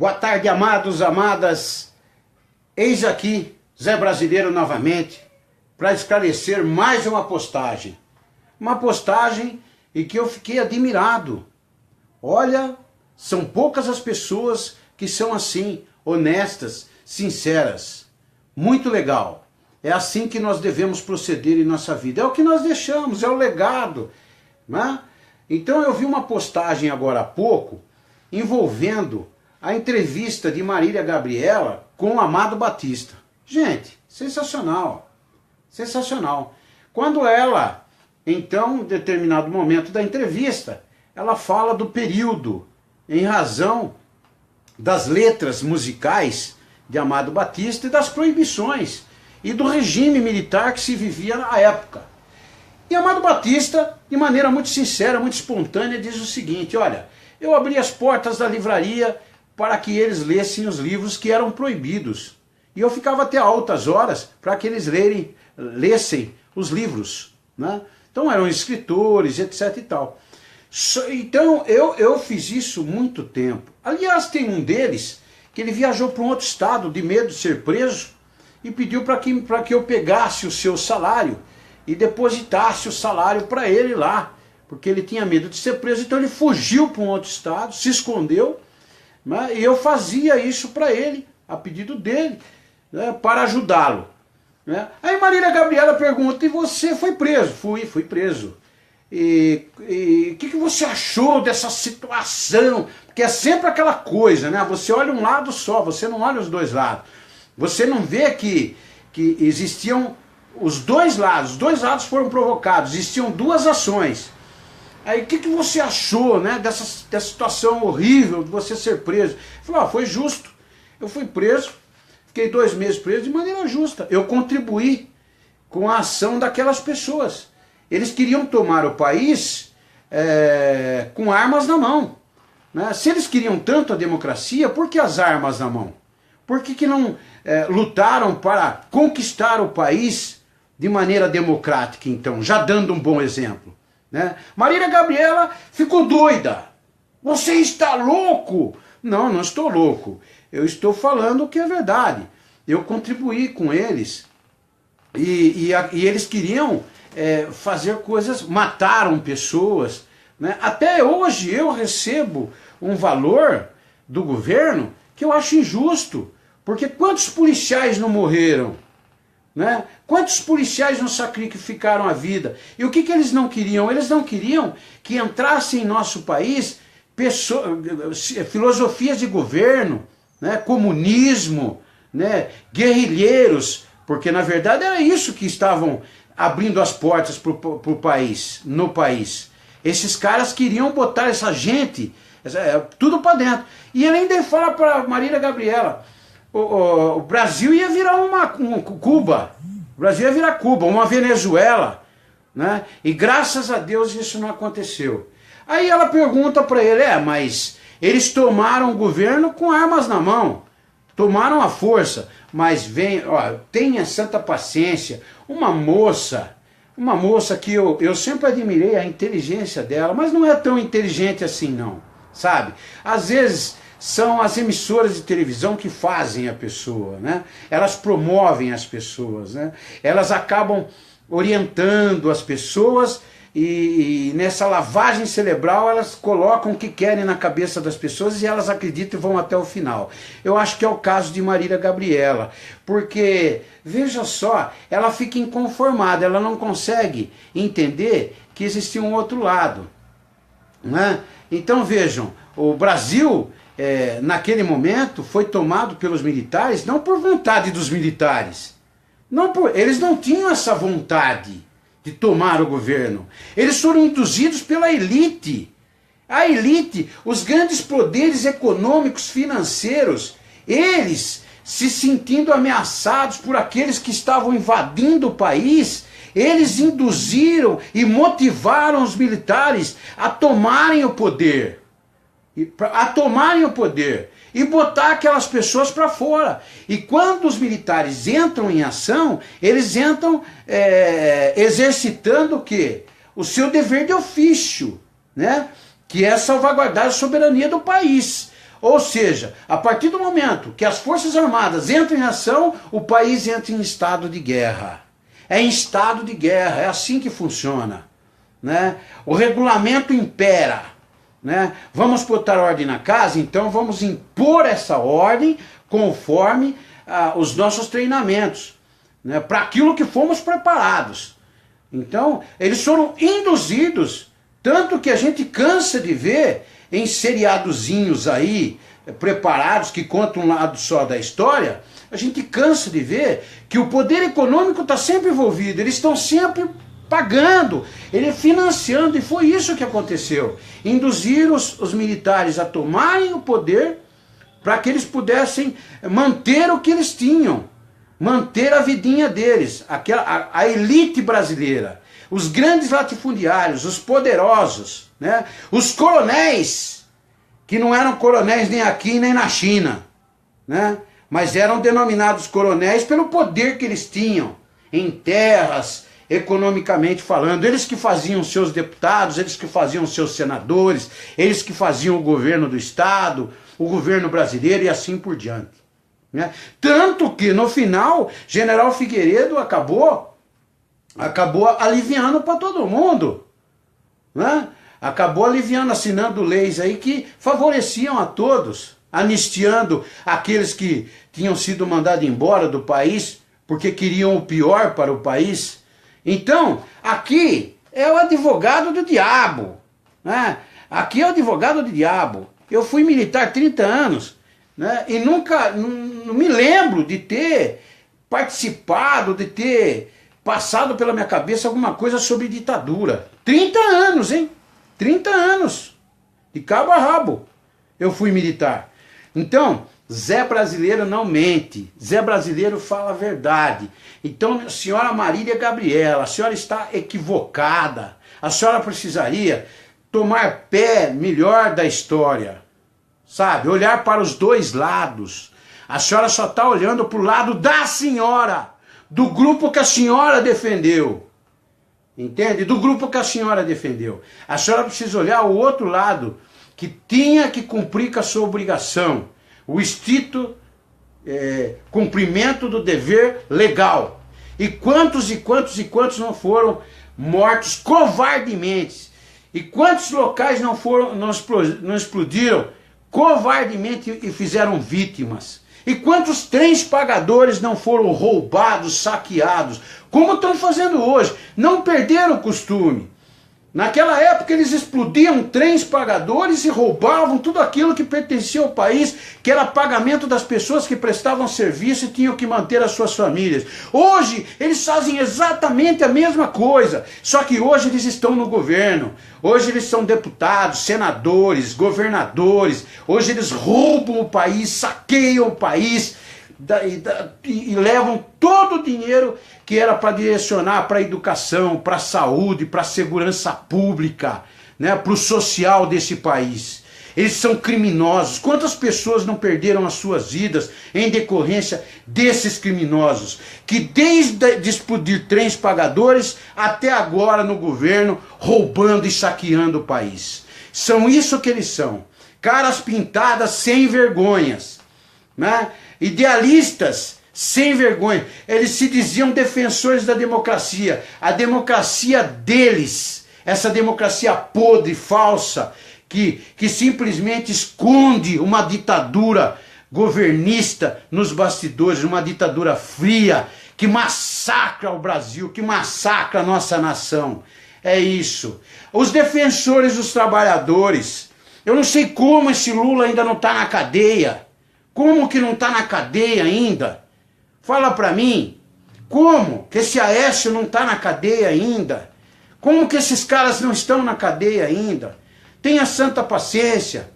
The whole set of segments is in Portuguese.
Boa tarde, amados, amadas. Eis aqui Zé Brasileiro novamente para esclarecer mais uma postagem. Uma postagem em que eu fiquei admirado. Olha, são poucas as pessoas que são assim, honestas, sinceras. Muito legal. É assim que nós devemos proceder em nossa vida. É o que nós deixamos, é o legado, né? Então eu vi uma postagem agora há pouco envolvendo a entrevista de Marília Gabriela com o Amado Batista. Gente, sensacional, sensacional. Quando ela, então, em determinado momento da entrevista, ela fala do período em razão das letras musicais de Amado Batista e das proibições e do regime militar que se vivia na época. E Amado Batista, de maneira muito sincera, muito espontânea, diz o seguinte: olha, eu abri as portas da livraria para que eles lessem os livros que eram proibidos. E eu ficava até altas horas para que eles lessem os livros, né? Então eram escritores, etc e tal. Então eu fiz isso muito tempo. Aliás, tem um deles que ele viajou para um outro estado de medo de ser preso e pediu para que eu pegasse o seu salário e depositasse o salário para ele lá, porque ele tinha medo de ser preso. Então ele fugiu para um outro estado, se escondeu, né? E eu fazia isso para ele, a pedido dele, né, para ajudá-lo, né? Aí Marília Gabriela pergunta: e você foi preso? Fui preso. E o que você achou dessa situação? Porque é sempre aquela coisa, né? Você olha um lado só, você não olha os dois lados. Você não vê que existiam os dois lados foram provocados, existiam duas ações. Aí o que você achou, né, dessa situação horrível de você ser preso? Falou: foi justo, eu fui preso, fiquei 2 meses preso de maneira justa. Eu contribuí com a ação daquelas pessoas. Eles queriam tomar o país com armas na mão, né? Se eles queriam tanto a democracia, por que as armas na mão? Por que não lutaram para conquistar o país de maneira democrática, então, já dando um bom exemplo, né? Marília Gabriela ficou doida. Você está louco? Não, não estou louco. Eu estou falando o que é verdade. Eu contribuí com eles e eles queriam fazer coisas, mataram pessoas, né? Até hoje eu recebo um valor do governo que eu acho injusto, porque quantos policiais não morreram, né? Quantos policiais não sacrificaram a vida? E o que eles não queriam? Eles não queriam que entrasse em nosso país filosofias de governo, né? Comunismo, né? Guerrilheiros, porque na verdade era isso que estavam abrindo as portas para o país, no país. Esses caras queriam botar essa gente, tudo para dentro. E ele ainda fala para Marília Gabriela: o Brasil ia virar Cuba. O Brasil ia virar Cuba, uma Venezuela, né? E graças a Deus isso não aconteceu. Aí ela pergunta para ele: mas eles tomaram o governo com armas na mão, tomaram a força, mas tenha santa paciência. Uma moça que eu sempre admirei a inteligência dela, mas não é tão inteligente assim não, sabe? Às vezes são as emissoras de televisão que fazem a pessoa, né? Elas promovem as pessoas, né? Elas acabam orientando as pessoas e nessa lavagem cerebral elas colocam o que querem na cabeça das pessoas e elas acreditam e vão até o final. Eu acho que é o caso de Marília Gabriela, porque, veja só, ela fica inconformada, ela não consegue entender que existe um outro lado, né? Então vejam, o Brasil naquele momento foi tomado pelos militares, não por vontade dos militares, eles não tinham essa vontade de tomar o governo. Eles foram induzidos pela elite. A elite, os grandes poderes econômicos, financeiros, eles se sentindo ameaçados por aqueles que estavam invadindo o país, eles induziram e motivaram os militares a tomarem o poder. E botar aquelas pessoas para fora. E quando os militares entram em ação, eles entram exercitando o quê? O seu dever de ofício, né? Que é salvaguardar a soberania do país. Ou seja, a partir do momento que as Forças Armadas entram em ação, o país entra em estado de guerra. É em estado de guerra, é assim que funciona, né? O regulamento impera, né? Vamos botar ordem na casa, então vamos impor essa ordem conforme os nossos treinamentos, né? Para aquilo que fomos preparados. Então, eles foram induzidos, tanto que a gente cansa de ver em seriadozinhos aí, preparados, que contam um lado só da história, a gente cansa de ver que o poder econômico está sempre envolvido, eles estão sempre pagando, ele financiando, e foi isso que aconteceu. Induziram os militares a tomarem o poder para que eles pudessem manter o que eles tinham, manter a vidinha deles, a elite brasileira, os grandes latifundiários, os poderosos, né? Os coronéis, que não eram coronéis nem aqui nem na China, né? Mas eram denominados coronéis pelo poder que eles tinham em terras, economicamente falando. Eles que faziam seus deputados, eles que faziam seus senadores, eles que faziam o governo do estado, o governo brasileiro e assim por diante, né? Tanto que no final, General Figueiredo acabou aliviando para todo mundo, né? Acabou aliviando, assinando leis aí que favoreciam a todos, anistiando aqueles que tinham sido mandados embora do país porque queriam o pior para o país. Então, aqui é o advogado do diabo, né? Aqui é o advogado do diabo. Eu fui militar 30 anos, né? E nunca, não me lembro de ter participado, de ter passado pela minha cabeça alguma coisa sobre ditadura. 30 anos, hein? 30 anos, de cabo a rabo, eu fui militar. Então, Zé Brasileiro não mente, Zé Brasileiro fala a verdade. Então, senhora Marília Gabriela, a senhora está equivocada, a senhora precisaria tomar pé melhor da história, sabe? Olhar para os dois lados. A senhora só está olhando para o lado da senhora, do grupo que a senhora defendeu. Entende? Do grupo que a senhora defendeu. A senhora precisa olhar o outro lado, que tinha que cumprir com a sua obrigação. O estrito cumprimento do dever legal. E quantos não foram mortos covardemente? E quantos locais não explodiram covardemente e fizeram vítimas? E quantos trens pagadores não foram roubados, saqueados, como estão fazendo hoje? Não perderam o costume. Naquela época eles explodiam trens pagadores e roubavam tudo aquilo que pertencia ao país, que era pagamento das pessoas que prestavam serviço e tinham que manter as suas famílias. Hoje eles fazem exatamente a mesma coisa, só que hoje eles estão no governo. Hoje eles são deputados, senadores, governadores. Hoje eles roubam o país, saqueiam o país e levam todo o dinheiro que era para direcionar para a educação, para a saúde, para a segurança pública, né, para o social desse país. Eles são criminosos. Quantas pessoas não perderam as suas vidas em decorrência desses criminosos? Que desde de explodir trens pagadores até agora no governo, roubando e saqueando o país. São isso que eles são. Caras pintadas sem vergonhas, né? Idealistas sem vergonha. Eles se diziam defensores da democracia. A democracia deles, essa democracia podre, falsa, que simplesmente esconde uma ditadura governista nos bastidores, uma ditadura fria, que massacra o Brasil, que massacra a nossa nação. É isso. Os defensores dos trabalhadores. Eu não sei como esse Lula ainda não está na cadeia. Como que não está na cadeia ainda? Fala para mim. Como que esse Aécio não está na cadeia ainda? Como que esses caras não estão na cadeia ainda? Tenha santa paciência.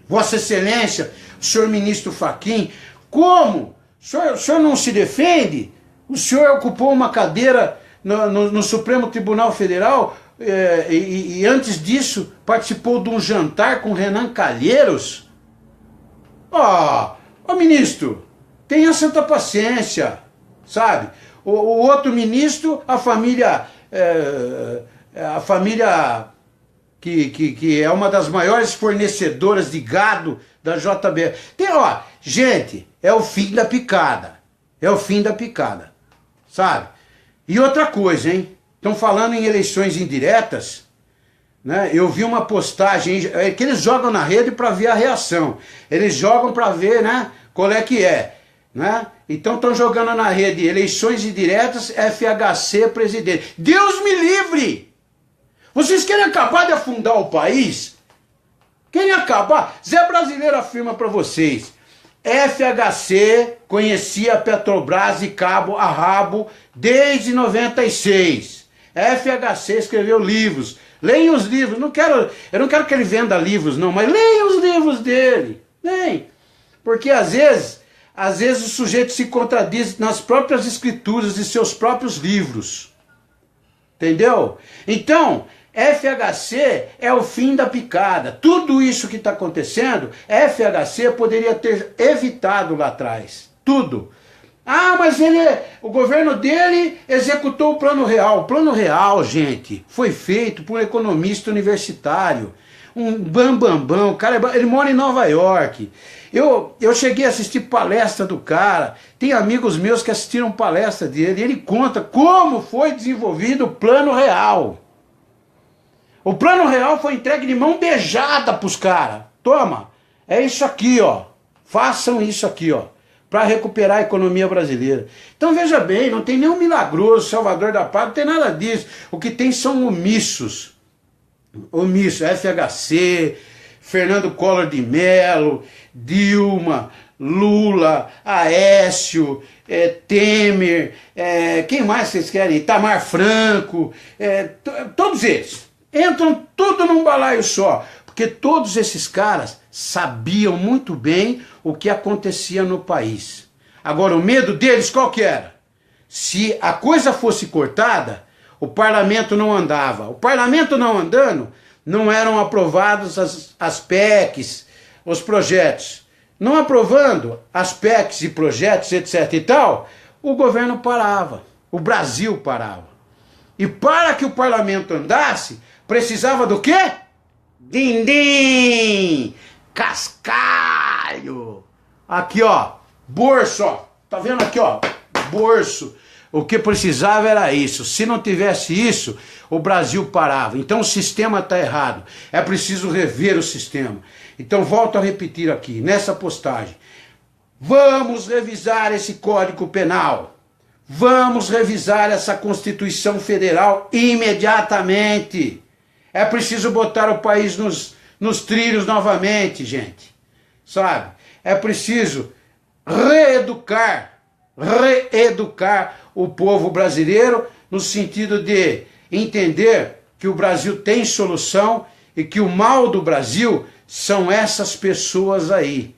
Vossa Excelência, o senhor ministro Fachin, como? O senhor não se defende? O senhor ocupou uma cadeira no Supremo Tribunal Federal e antes disso participou de um jantar com Renan Calheiros? Ministro, tenha santa paciência, sabe? O outro ministro, a família que é uma das maiores fornecedoras de gado da JB. Tem, ó, gente, é o fim da picada. É o fim da picada, sabe? E outra coisa, hein? Estão falando em eleições indiretas, né? Eu vi uma postagem que eles jogam na rede para ver a reação. Eles jogam para ver, né, qual é que é, né? Então estão jogando na rede eleições indiretas, FHC presidente. Deus me livre! Vocês querem acabar de afundar o país? Querem acabar? Zé Brasileiro afirma para vocês. FHC conhecia a Petrobras de cabo a rabo desde 96. FHC escreveu livros. Leiam os livros. Eu não quero que ele venda livros, não, mas leiam os livros dele. Leem. Porque às vezes o sujeito se contradiz nas próprias escrituras de seus próprios livros. Entendeu? Então, FHC é o fim da picada. Tudo isso que está acontecendo, FHC poderia ter evitado lá atrás. Tudo. Ah, mas o governo dele executou o Plano Real. O Plano Real, gente, foi feito por um economista universitário. Um bambambão. O cara, ele mora em Nova York. Eu cheguei a assistir palestra do cara. Tem amigos meus que assistiram palestra dele. Ele conta como foi desenvolvido o Plano Real. O Plano Real foi entregue de mão beijada para os caras. Toma, é isso aqui, ó. Façam isso aqui, ó, para recuperar a economia brasileira. Então veja bem, não tem nenhum milagroso, salvador da pátria, não tem nada disso. O que tem são omissos. Omissos, FHC, Fernando Collor de Mello, Dilma, Lula, Aécio, Temer, quem mais vocês querem? Itamar Franco, todos eles. Entram tudo num balaio só, porque todos esses caras sabiam muito bem o que acontecia no país. Agora, o medo deles qual que era? Se a coisa fosse cortada, o parlamento não andava. O parlamento não andando, não eram aprovados as PECs, os projetos. Não aprovando as PECs e projetos, etc. e tal, o governo parava, o Brasil parava. E para que o parlamento andasse, precisava do quê? Din-din! Cascalho! Aqui, ó, bolso, ó. Tá vendo aqui, ó? Bolso. O que precisava era isso. Se não tivesse isso, o Brasil parava. Então o sistema está errado. É preciso rever o sistema. Então volto a repetir aqui, nessa postagem. Vamos revisar esse Código Penal. Vamos revisar essa Constituição Federal imediatamente. É preciso botar o país nos trilhos novamente, gente. Sabe? É preciso reeducar o povo brasileiro no sentido de entender que o Brasil tem solução e que o mal do Brasil são essas pessoas aí.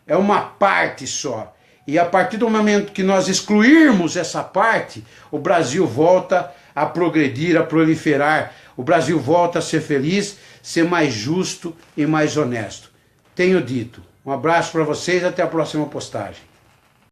É uma parte só. E a partir do momento que nós excluirmos essa parte, o Brasil volta a progredir, a proliferar. O Brasil volta a ser feliz, ser mais justo e mais honesto. Tenho dito. Um abraço para vocês, até a próxima postagem.